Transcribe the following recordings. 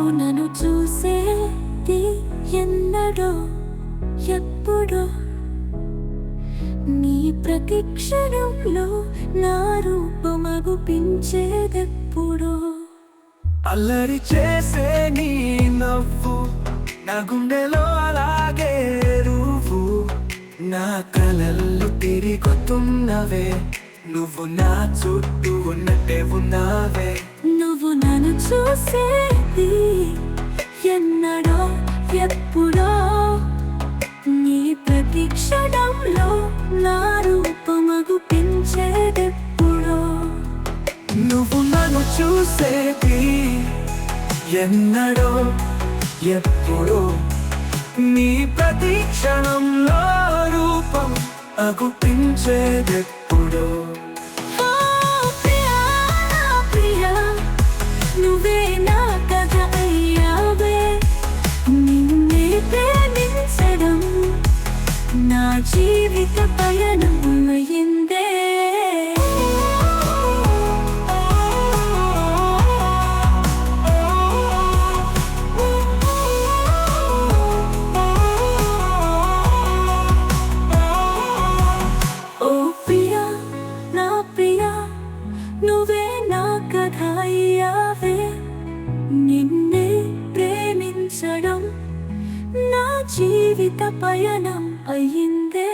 నువ్వు నన్ను చూసేది ఎన్నడో ఎప్పుడో నీ ప్రతి క్షణంలో నా రూపమగుపించేదెప్పుడో అల్లరి చేసే నీ నవ్వు నా గుండెలో అలాగే రూపు నా కలల్లో తిరిగొస్తున్నవే నువ్వు నా చుట్టూ ఉన్నట్టే ఉన్నావే నువ్వు నన్ను చూసేది ఎన్నడో ఎప్పుడో నీ ప్రతి క్షణంలో నా రూపమగుపించేదెప్పుడో నువ్వు నన్ను చూసేది ఎన్నడో ఎప్పుడో నీ ప్రతి క్షణంలో రూపం అగుపించేదెప్పుడో ఓ ప్రియా నా ప్రియా నువ్వే నా కథ అయ్యావే నిన్నే ప్రేమించడం నా జీవిత పయనం అయిందే ఓ ప్రియా నా ప్రియా నువ్వే నా కథ అయ్యావే నిన్నే ప్రేమించడం నా జీవిత పయనం అయిందే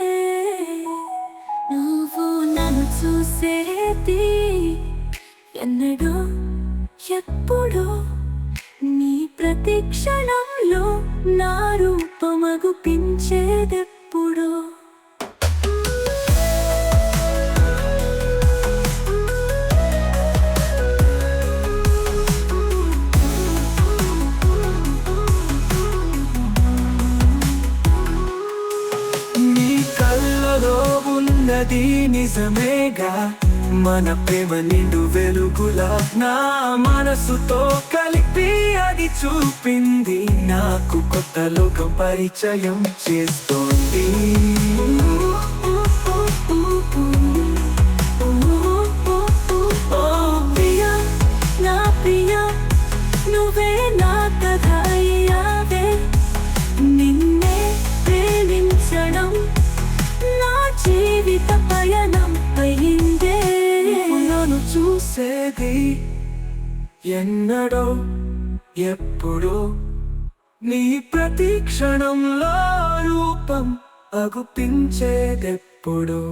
నువ్వు నన్ను చూసేది ఎన్నడో ఎప్పుడో నీ ప్రతి క్షణంలో నా రూపమగుపించేదెప్పుడో నీ కళ్ళలో ఉన్నది నిజమేగా మన ప్రేమ నిండు వెలుగులా నా మనసుతో కలిపి అది చూపింది నాకు కొత్త లోకం పరిచయం చేస్తోంది ఓ ప్రియా నా ప్రియా నువ్వే నా కథ అయ్యావే నిన్నే ప్రేమించడం నా జీవిత పయనం అయిందే నన్ను చూసేది ఎన్నడో ఎప్పుడో నీ ప్రతి క్షణంలో రూపం అగుపించేదెప్పుడో